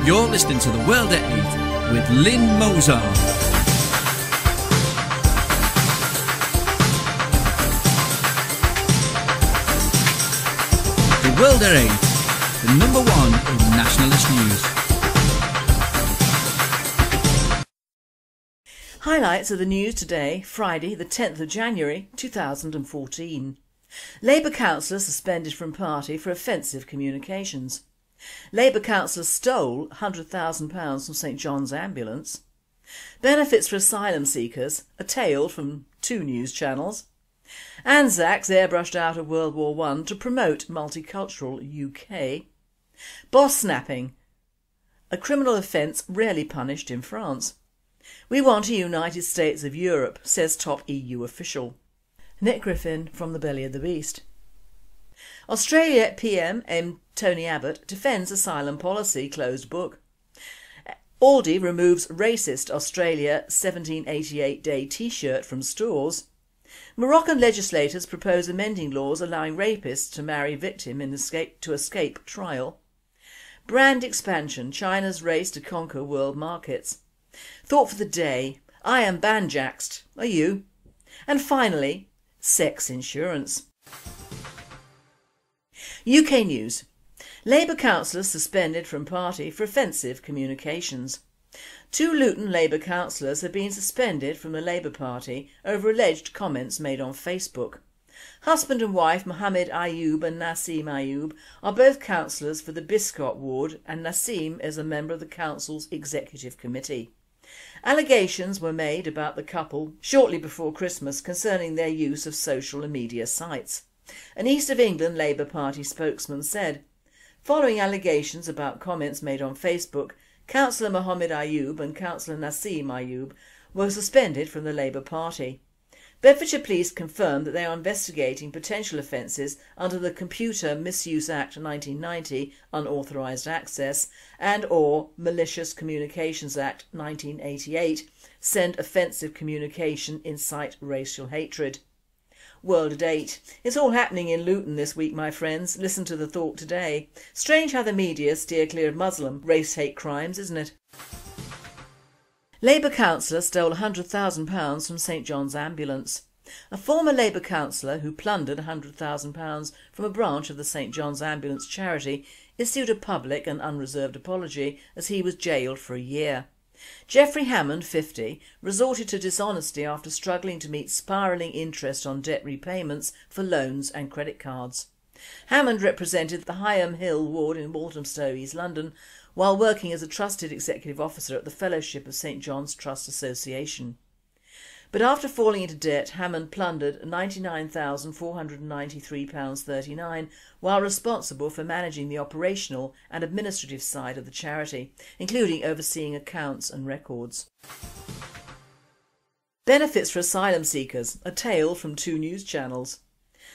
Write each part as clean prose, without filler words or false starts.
You're listening to The World at 8 with Lynn Mozart. The World at 8, the number one in nationalist news. Highlights of the news today, Friday the 10th of January 2014. Labour councillors suspended from party for offensive communications. Labour councillors stole £100,000 from St John's Ambulance. Benefits for asylum seekers, a tale from 2 news channels. ANZACs Airbrushed out of World War I to promote Multicultural UK. Boss snapping, a criminal offence rarely punished in France. We want a United States of Europe, says top EU official. Nick Griffin from the belly of the beast. Australia PM Tony Abbott defends asylum policy closed book. Aldi removes racist Australia 1788 Day t-shirt from stores. Moroccan legislators propose amending laws allowing rapists to marry victim to escape trial. Brand expansion, China's race to conquer world markets. Thought for the day, I am banjaxed, are you? And finally, sex insurance. UK news. Labour councillors suspended from party for offensive communications. 2 Luton Labour councillors have been suspended from the Labour Party over alleged comments made on Facebook. Husband and wife Mohammad Ayub and Naseem Ayub are both councillors for the Biscot ward, and Naseem is a member of the council's executive committee. Allegations were made about the couple shortly before Christmas concerning their use of social and media sites. An East of England Labour Party spokesman said, following allegations about comments made on Facebook, Councillor Mohammad Ayub and Councillor Naseem Ayub were suspended from the Labour Party. Bedfordshire Police confirmed that they are investigating potential offences under the Computer Misuse Act 1990, unauthorised access, and or Malicious Communications Act 1988, send offensive communication, incite racial hatred. World at 8. It's all happening in Luton this week, my friends. Listen to the thought today. Strange how the media steer clear of Muslim race hate crimes, isn't it? Labour councillor stole £100,000 from St John's Ambulance. A former Labour councillor who plundered £100,000 from a branch of the St John's Ambulance charity issued a public and unreserved apology as he was jailed for a year. Geoffrey Hammond, 50, resorted to dishonesty after struggling to meet spiralling interest on debt repayments for loans and credit cards. Hammond represented the Higham Hill ward in Walthamstow, East London, while working as a trusted executive officer at the Fellowship of St John's Trust Association. But after falling into debt, Hammond plundered £99,493.39 while responsible for managing the operational and administrative side of the charity, including overseeing accounts and records. Benefits for asylum seekers, a tale from 2 news channels.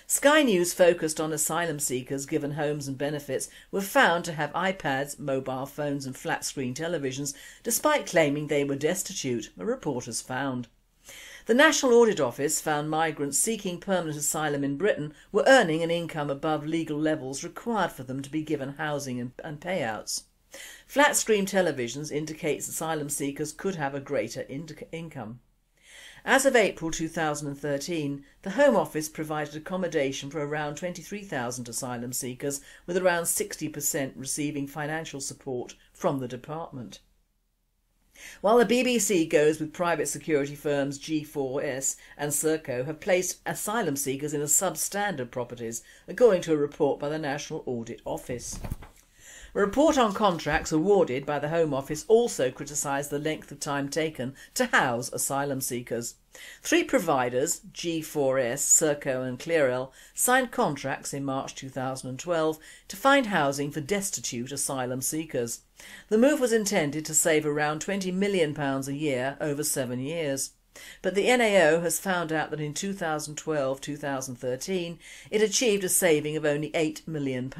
Sky News focused on asylum seekers given homes and benefits were found to have iPads, mobile phones and flat-screen televisions despite claiming they were destitute, the reporters found. The National Audit Office found migrants seeking permanent asylum in Britain were earning an income above legal levels required for them to be given housing and payouts. Flat-screen televisions indicates asylum seekers could have a greater income. As of April 2013, the Home Office provided accommodation for around 23,000 asylum seekers, with around 60% receiving financial support from the department. While the BBC goes with private security firms G4S and Serco have placed asylum seekers in substandard properties, according to a report by the National Audit Office. A report on contracts awarded by the Home Office also criticised the length of time taken to house asylum seekers. 3 providers, G4S, Serco and Clearel, signed contracts in March 2012 to find housing for destitute asylum seekers. The move was intended to save around £20 million a year over 7 years. But the NAO has found out that in 2012-2013 it achieved a saving of only £8 million.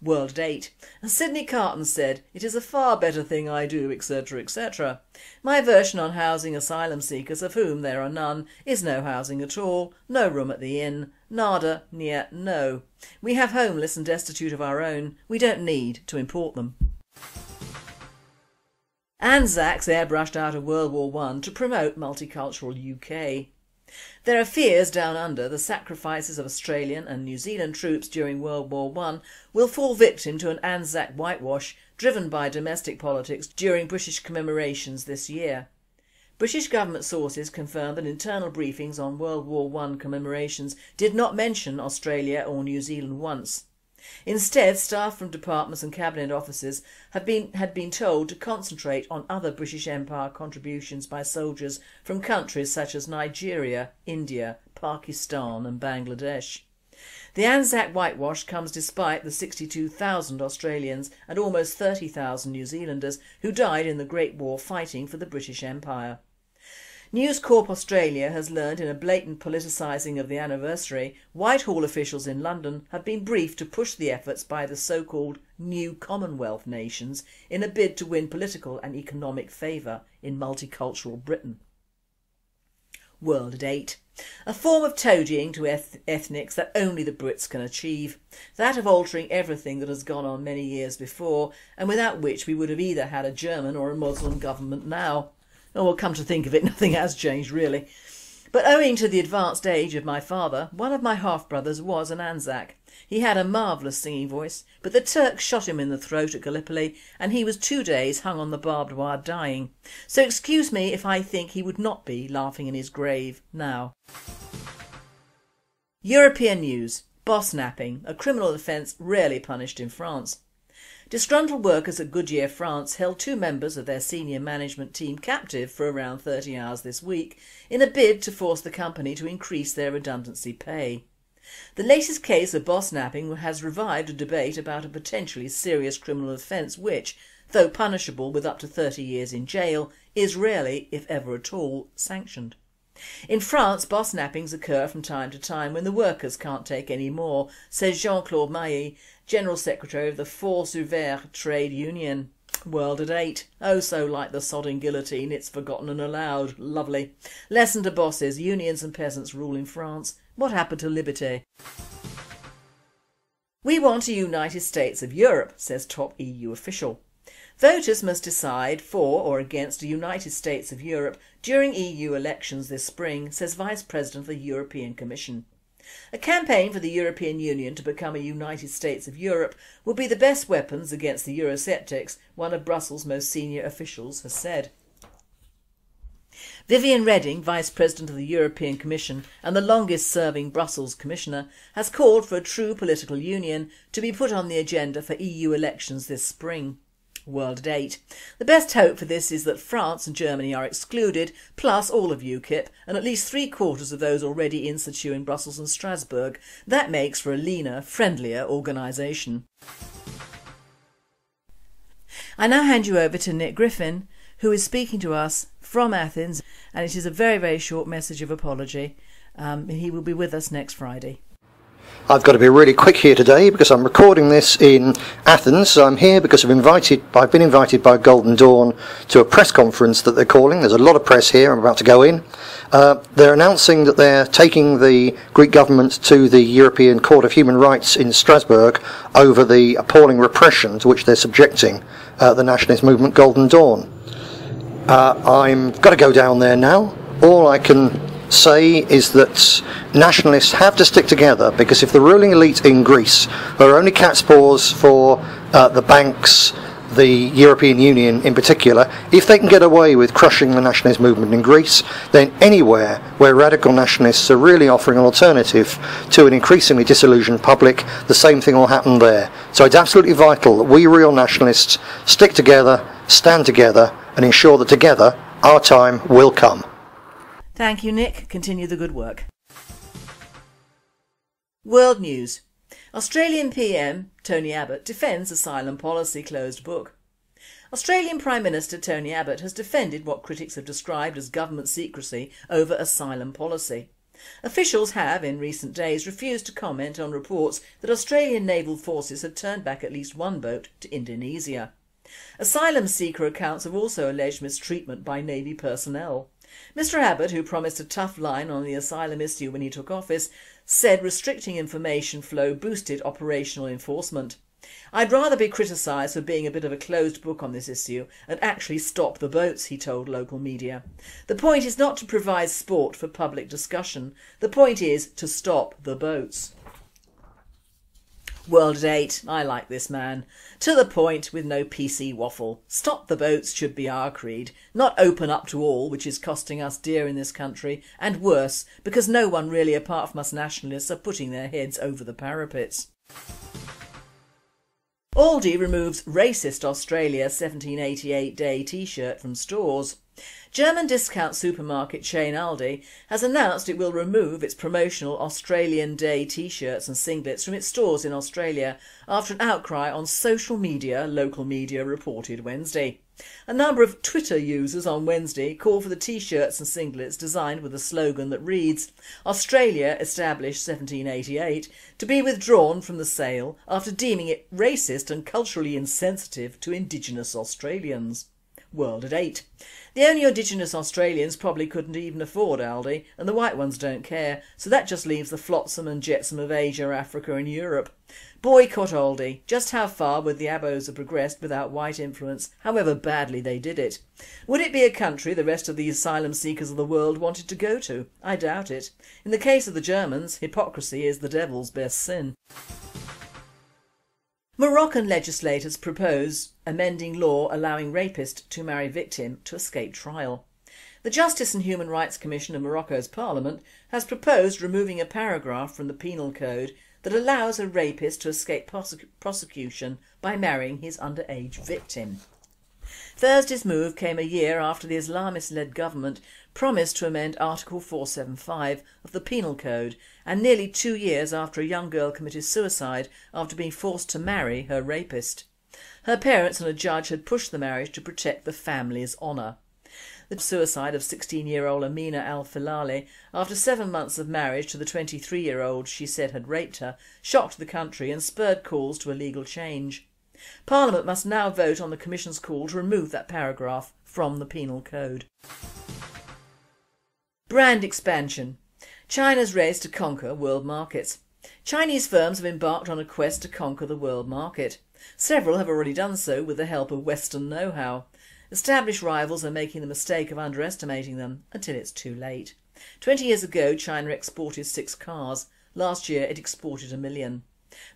World at 8. And Sydney Carton said, "It is a far better thing I do, etc, etc. My version on housing asylum seekers, of whom there are none, is no housing at all, no room at the inn, nada, near, no. We have homeless and destitute of our own, we don't need to import them." ANZACs airbrushed out of World War I to promote multicultural UK. There are fears down under the sacrifices of Australian and New Zealand troops during World War I will fall victim to an ANZAC whitewash driven by domestic politics during British commemorations this year. British government sources confirmed that internal briefings on World War I commemorations did not mention Australia or New Zealand once. Instead, staff from departments and cabinet offices had been told to concentrate on other British Empire contributions by soldiers from countries such as Nigeria, India, Pakistan and Bangladesh. The ANZAC whitewash comes despite the 62,000 Australians and almost 30,000 New Zealanders who died in the Great War fighting for the British Empire. News Corp Australia has learned in a blatant politicising of the anniversary, Whitehall officials in London have been briefed to push the efforts by the so-called new Commonwealth nations in a bid to win political and economic favour in multicultural Britain. World at 8. A form of toadying to ethnics that only the Brits can achieve. That of altering everything that has gone on many years before and without which we would have either had a German or a Muslim government now. Oh, well, come to think of it, nothing has changed really. But owing to the advanced age of my father, one of my half-brothers was an Anzac. He had a marvellous singing voice, but the Turks shot him in the throat at Gallipoli and he was 2 days hung on the barbed wire dying. So excuse me if I think he would not be laughing in his grave now. European news. Boss napping, a criminal offence rarely punished in France. Disgruntled workers at Goodyear, France held 2 members of their senior management team captive for around 30 hours this week in a bid to force the company to increase their redundancy pay. The latest case of boss napping has revived a debate about a potentially serious criminal offence which, though punishable with up to 30 years in jail, is rarely, if ever at all, sanctioned. In France, boss nappings occur from time to time when the workers can't take any more, says Jean-Claude Mailly, General Secretary of the Force Ouverte Trade Union. World at 8. Oh, so like the sodding guillotine, it's forgotten and allowed. Lovely. Lesson to bosses, unions and peasants rule in France. What happened to liberté? We want a United States of Europe, says top EU official. Voters must decide for or against a United States of Europe during EU elections this spring, says Vice President of the European Commission. A campaign for the European Union to become a United States of Europe will be the best weapons against the Eurosceptics, one of Brussels' most senior officials has said. Viviane Reding, Vice President of the European Commission and the longest-serving Brussels Commissioner, has called for a true political union to be put on the agenda for EU elections this spring. World at 8. The best hope for this is that France and Germany are excluded, plus all of UKIP and at least 3/4 of those already in situ in Brussels and Strasbourg. That makes for a leaner, friendlier organisation. I now hand you over to Nick Griffin, who is speaking to us from Athens, and it is a very, very short message of apology. He will be with us next Friday. I've got to be really quick here today because I'm recording this in Athens. I'm here because I've been invited by Golden Dawn to a press conference that they're calling. There's a lot of press here. I'm about to go in. They're announcing that they're taking the Greek government to the European Court of Human Rights in Strasbourg over the appalling repression to which they're subjecting the nationalist movement Golden Dawn. I've got to go down there now. All I can say is that nationalists have to stick together, because if the ruling elite in Greece are only cat's paws for the banks, the European Union in particular, if they can get away with crushing the nationalist movement in Greece, then anywhere where radical nationalists are really offering an alternative to an increasingly disillusioned public, the same thing will happen there. So it's absolutely vital that we real nationalists stick together, stand together and ensure that together our time will come. Thank you, Nick. Continue the good work. World news. Australian PM Tony Abbott defends asylum policy closed book. Australian Prime Minister Tony Abbott has defended what critics have described as government secrecy over asylum policy. Officials have, in recent days, refused to comment on reports that Australian naval forces had turned back at least one boat to Indonesia. Asylum seeker accounts have also alleged mistreatment by Navy personnel. Mr Abbott, who promised a tough line on the asylum issue when he took office, said restricting information flow boosted operational enforcement. "I'd rather be criticised for being a bit of a closed book on this issue and actually stop the boats," he told local media. "The point is not to provide sport for public discussion. The point is to stop the boats." World at 8, I like this man. To the point with no PC waffle. Stop the boats should be our creed, not open up to all, which is costing us dear in this country, and worse, because no one really apart from us nationalists are putting their heads over the parapets. Aldi removes racist Australia 1788 Day t-shirt from stores. German discount supermarket chain Aldi has announced it will remove its promotional Australian Day t-shirts and singlets from its stores in Australia after an outcry on social media, local media reported Wednesday. A number of Twitter users on Wednesday called for the t-shirts and singlets designed with a slogan that reads, "Australia established 1788, to be withdrawn from the sale after deeming it racist and culturally insensitive to Indigenous Australians." World at 8. The only Indigenous Australians probably couldn't even afford Aldi, and the white ones don't care, so that just leaves the flotsam and jetsam of Asia, Africa and Europe. Boycott Aldi. Just how far would the Abos have progressed without white influence, however badly they did it? Would it be a country the rest of the asylum seekers of the world wanted to go to? I doubt it. In the case of the Germans, hypocrisy is the devil's best sin. Moroccan legislators propose amending law allowing rapist to marry victim to escape trial. The Justice and Human Rights Commission of Morocco's parliament has proposed removing a paragraph from the penal code that allows a rapist to escape prosecution by marrying his underage victim. Thursday's move came a year after the Islamist-led government promised to amend Article 475 of the Penal Code, and nearly 2 years after a young girl committed suicide after being forced to marry her rapist. Her parents and a judge had pushed the marriage to protect the family's honour. The suicide of 16-year-old Amina Al-Filali after 7 months of marriage to the 23-year-old she said had raped her shocked the country and spurred calls to a legal change. Parliament must now vote on the Commission's call to remove that paragraph from the Penal Code. Brand expansion. China's race to conquer world markets. Chinese firms have embarked on a quest to conquer the world market. Several have already done so with the help of Western know-how. Established rivals are making the mistake of underestimating them until it's too late. 20 years ago, China exported 6 cars. Last year it exported 1 million.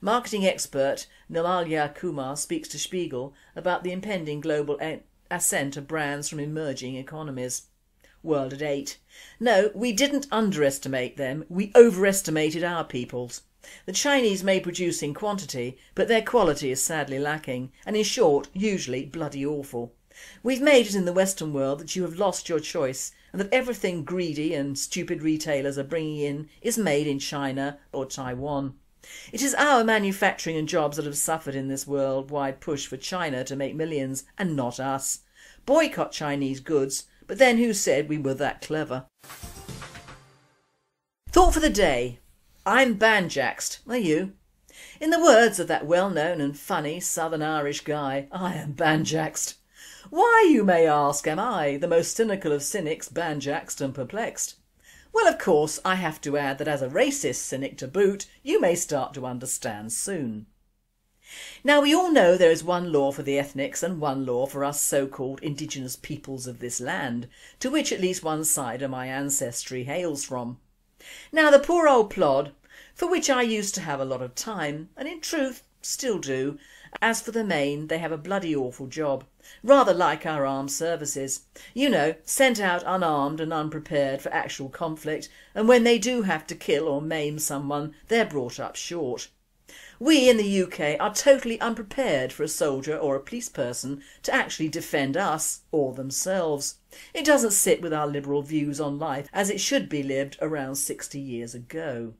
Marketing expert Nilalya Kumar speaks to Spiegel about the impending global ascent of brands from emerging economies. World at 8. No, we didn't underestimate them, we overestimated our peoples. The Chinese may produce in quantity, but their quality is sadly lacking, and in short, usually bloody awful. We've made it in the Western world that you have lost your choice, and that everything greedy and stupid retailers are bringing in is made in China or Taiwan. It is our manufacturing and jobs that have suffered in this worldwide push for China to make millions, and not us. Boycott Chinese goods, but then who said we were that clever? Thought for the day. I'm banjaxed, are you? In the words of that well-known and funny Southern Irish guy, I am banjaxed. Why, you may ask, am I, the most cynical of cynics, banjaxed and perplexed? Well, of course, I have to add that as a racist cynic to boot, you may start to understand soon. Now, we all know there is one law for the ethnics and one law for us so-called indigenous peoples of this land, to which at least one side of my ancestry hails from. Now, the poor old plod, for which I used to have a lot of time, and in truth still do, as for the main, they have a bloody awful job, rather like our armed services. You know, sent out unarmed and unprepared for actual conflict, and when they do have to kill or maim someone, they're brought up short. We in the UK are totally unprepared for a soldier or a police person to actually defend us or themselves. It doesn't sit with our liberal views on life as it should be lived around 60 years ago.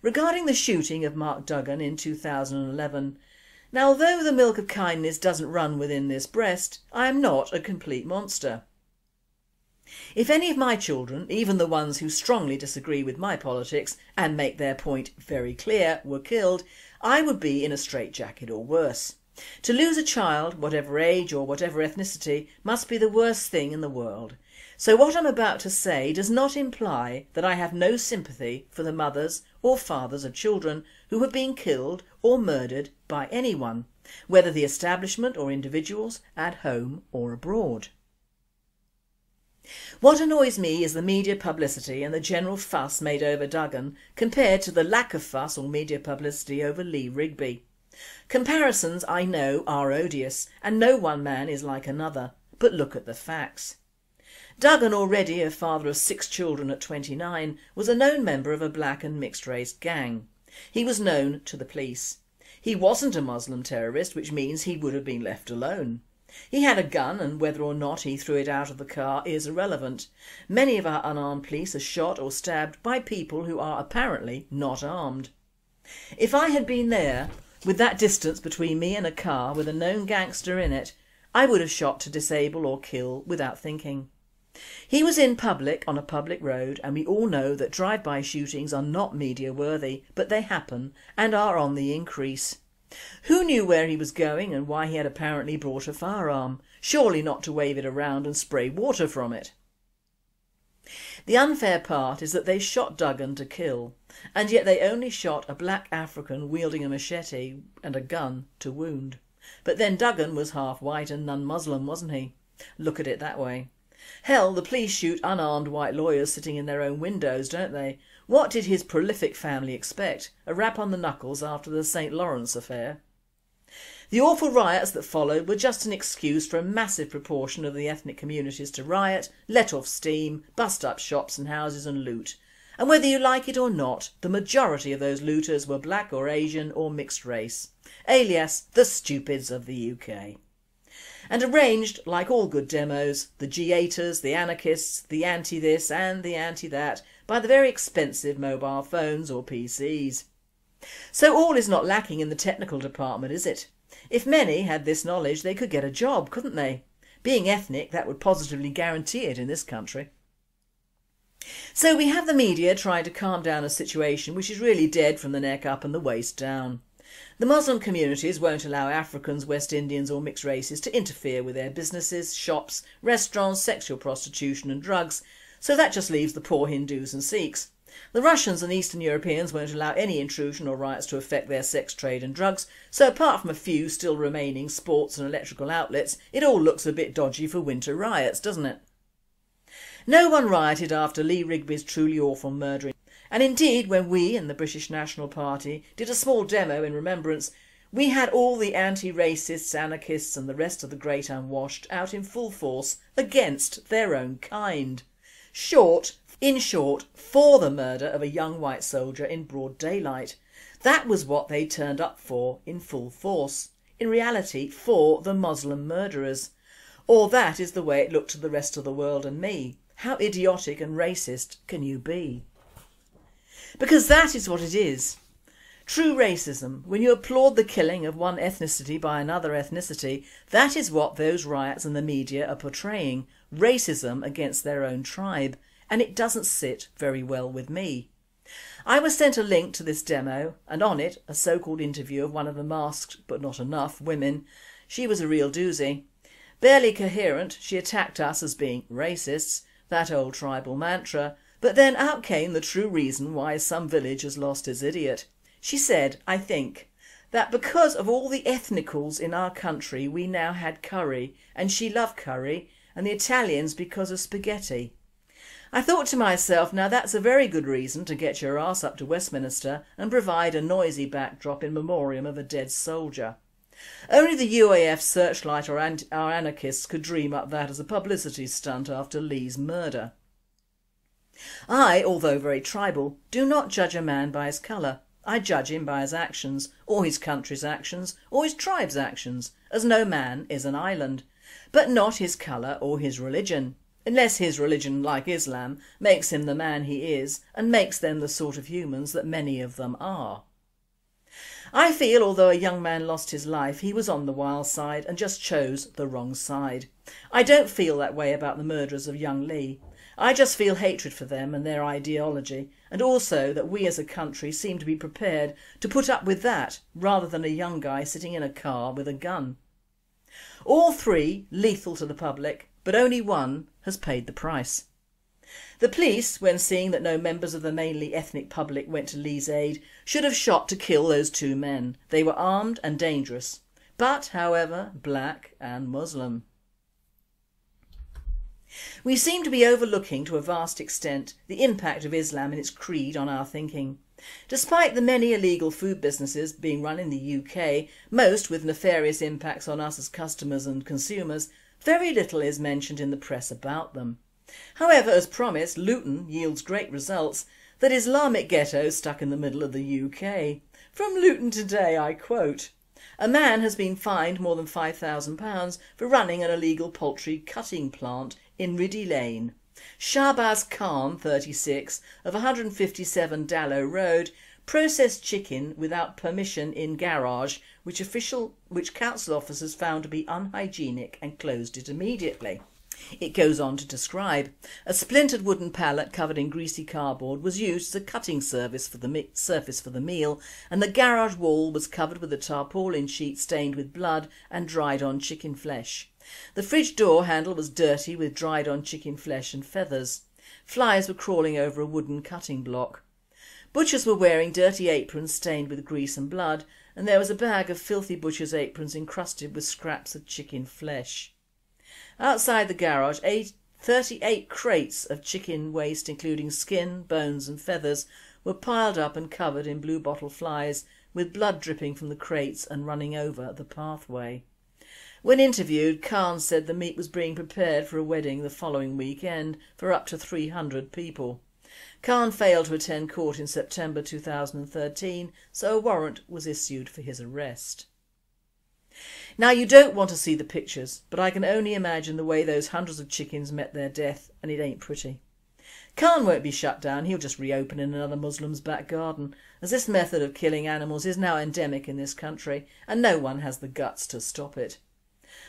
Regarding the shooting of Mark Duggan in 2011, now although the milk of kindness doesn't run within this breast, I am not a complete monster. If any of my children, even the ones who strongly disagree with my politics and make their point very clear, were killed, I would be in a straitjacket or worse. To lose a child, whatever age or whatever ethnicity, must be the worst thing in the world. So what I'm about to say does not imply that I have no sympathy for the mothers or fathers of children who have been killed or murdered by anyone, whether the establishment or individuals, at home or abroad. What annoys me is the media publicity and the general fuss made over Duggan compared to the lack of fuss or media publicity over Lee Rigby. Comparisons, I know, are odious, and no one man is like another, but look at the facts. Duggan, already a father of 6 children at 29, was a known member of a black and mixed race gang. He was known to the police. He wasn't a Muslim terrorist, which means he would have been left alone. He had a gun, and whether or not he threw it out of the car is irrelevant. Many of our unarmed police are shot or stabbed by people who are apparently not armed. If I had been there, with that distance between me and a car with a known gangster in it, I would have shot to disable or kill without thinking. He was in public on a public road, and we all know that drive-by shootings are not media worthy, but they happen and are on the increase. Who knew where he was going and why he had apparently brought a firearm? Surely not to wave it around and spray water from it. The unfair part is that they shot Duggan to kill, and yet they only shot a black African wielding a machete and a gun to wound. But then Duggan was half white and non-Muslim, wasn't he? Look at it that way. Hell, the police shoot unarmed white lawyers sitting in their own windows, don't they? What did his prolific family expect? A rap on the knuckles after the St. Lawrence affair? The awful riots that followed were just an excuse for a massive proportion of the ethnic communities to riot, let off steam, bust up shops and houses and loot. And whether you like it or not, the majority of those looters were black or Asian or mixed race, alias the stupids of the UK. And arranged, like all good demos, the G8ers, the anarchists, the anti-this and the anti-that, by the very expensive mobile phones or PCs. So all is not lacking in the technical department, is it? If many had this knowledge, they could get a job, couldn't they? Being ethnic, that would positively guarantee it in this country. So we have the media trying to calm down a situation which is really dead from the neck up and the waist down. The Muslim communities won't allow Africans, West Indians or mixed races to interfere with their businesses, shops, restaurants, sexual prostitution and drugs, so that just leaves the poor Hindus and Sikhs. The Russians and Eastern Europeans won't allow any intrusion or riots to affect their sex trade and drugs, so apart from a few still remaining sports and electrical outlets, it all looks a bit dodgy for winter riots, doesn't it? No one rioted after Lee Rigby's truly awful murder. And indeed, when we in the British National Party did a small demo in remembrance, we had all the anti-racists, anarchists and the rest of the great unwashed out in full force against their own kind. In short, for the murder of a young white soldier in broad daylight. That was what they turned up for in full force. In reality, for the Muslim murderers. Or that is the way it looked to the rest of the world and me. How idiotic and racist can you be? Because that is what it is. True racism, when you applaud the killing of one ethnicity by another ethnicity, that is what those riots and the media are portraying, racism against their own tribe, and it doesn't sit very well with me. I was sent a link to this demo, and on it a so-called interview of one of the masked, but not enough, women. She was a real doozy. Barely coherent, she attacked us as being racists, that old tribal mantra, but then out came the true reason why some village has lost its idiot. She said, I think, that because of all the ethnicals in our country we now had curry, and she loved curry, and the Italians because of spaghetti. I thought to myself, now that's a very good reason to get your arse up to Westminster and provide a noisy backdrop in memoriam of a dead soldier. Only the UAF Searchlight or our anarchists could dream up that as a publicity stunt after Lee's murder. I, although very tribal, do not judge a man by his colour. I judge him by his actions, or his country's actions, or his tribe's actions, as no man is an island, but not his colour or his religion, unless his religion, like Islam, makes him the man he is and makes them the sort of humans that many of them are. I feel although a young man lost his life, he was on the wild side and just chose the wrong side. I don't feel that way about the murderers of young Lee. I just feel hatred for them and their ideology, and also that we as a country seem to be prepared to put up with that rather than a young guy sitting in a car with a gun. All three lethal to the public, but only one has paid the price. The police, when seeing that no members of the mainly ethnic public went to Lee's aid, should have shot to kill those two men. They were armed and dangerous, but, however, black and Muslim. We seem to be overlooking to a vast extent the impact of Islam and its creed on our thinking. Despite the many illegal food businesses being run in the UK, most with nefarious impacts on us as customers and consumers, very little is mentioned in the press about them. However, as promised, Luton yields great results. That Islamic ghetto stuck in the middle of the UK. From Luton Today I quote, "A man has been fined more than £5,000 for running an illegal poultry cutting plant in Riddy Lane. Shahbaz Khan, 36, of 157 Dallow Road, processed chicken without permission in garage, which council officers found to be unhygienic and closed it immediately." It goes on to describe, a splintered wooden pallet covered in greasy cardboard was used as a cutting surface for the meal, and the garage wall was covered with a tarpaulin sheet stained with blood and dried on chicken flesh. The fridge door handle was dirty with dried on chicken flesh and feathers. Flies were crawling over a wooden cutting block. Butchers were wearing dirty aprons stained with grease and blood, and there was a bag of filthy butchers' aprons encrusted with scraps of chicken flesh. Outside the garage, 38 crates of chicken waste, including skin, bones and feathers, were piled up and covered in blue bottle flies, with blood dripping from the crates and running over the pathway. When interviewed, Khan said the meat was being prepared for a wedding the following weekend for up to 300 people. Khan failed to attend court in September 2013, so a warrant was issued for his arrest. Now, you don't want to see the pictures, but I can only imagine the way those hundreds of chickens met their death, and it ain't pretty. Khan won't be shut down, he'll just reopen in another Muslim's back garden, as this method of killing animals is now endemic in this country, and no one has the guts to stop it.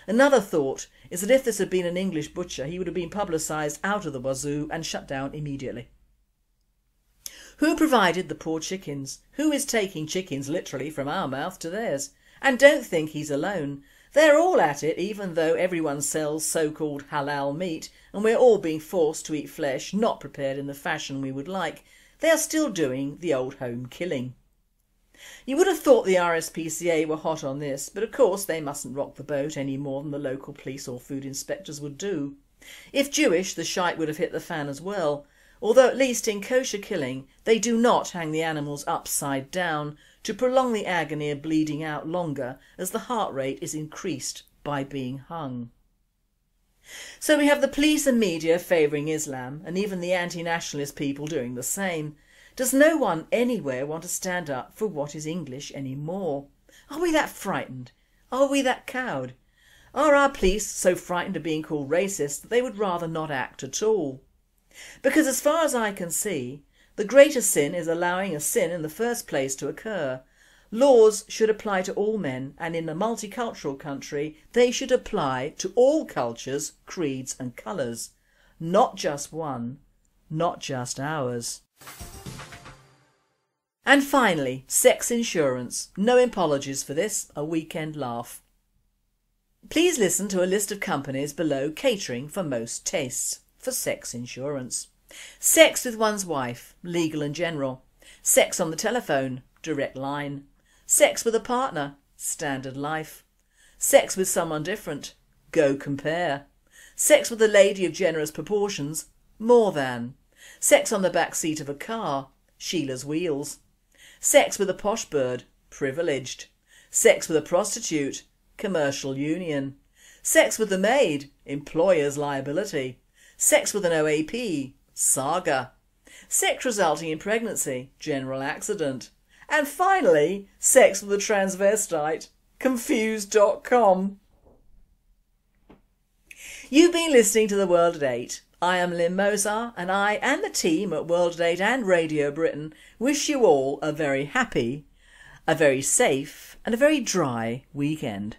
Another thought is that if this had been an English butcher, he would have been publicised out of the wazoo and shut down immediately. Who provided the poor chickens? Who is taking chickens literally from our mouth to theirs? And don't think he's alone. They're all at it, even though everyone sells so-called halal meat and we're all being forced to eat flesh not prepared in the fashion we would like. They are still doing the old home killing. You would have thought the RSPCA were hot on this, but of course they mustn't rock the boat any more than the local police or food inspectors would do. If Jewish, the shite would have hit the fan as well, although at least in kosher killing they do not hang the animals upside down to prolong the agony of bleeding out longer as the heart rate is increased by being hung. So we have the police and media favouring Islam, and even the anti-nationalist people doing the same. Does no one anywhere want to stand up for what is English anymore? Are we that frightened? Are we that cowed? Are our police so frightened of being called racist that they would rather not act at all? Because as far as I can see, the greater sin is allowing a sin in the first place to occur. Laws should apply to all men, and in a multicultural country they should apply to all cultures, creeds and colours. Not just one, not just ours. And finally, sex insurance. No apologies for this, a weekend laugh. Please listen to a list of companies below catering for most tastes for sex insurance. Sex with one's wife, legal and general. Sex on the telephone, direct line. Sex with a partner, standard life. Sex with someone different, go compare. Sex with a lady of generous proportions, more than. Sex on the back seat of a car, Sheila's wheels. Sex with a posh bird, privileged. Sex with a prostitute, commercial union. Sex with the maid, employer's liability. Sex with an OAP, saga. Sex resulting in pregnancy, general accident. And finally, sex with a transvestite, confused.com. You've been listening to The World at 8. I am Lynn Mozart, and I and the team at World at 8 and Radio Britain wish you all a very happy, a very safe and a very dry weekend.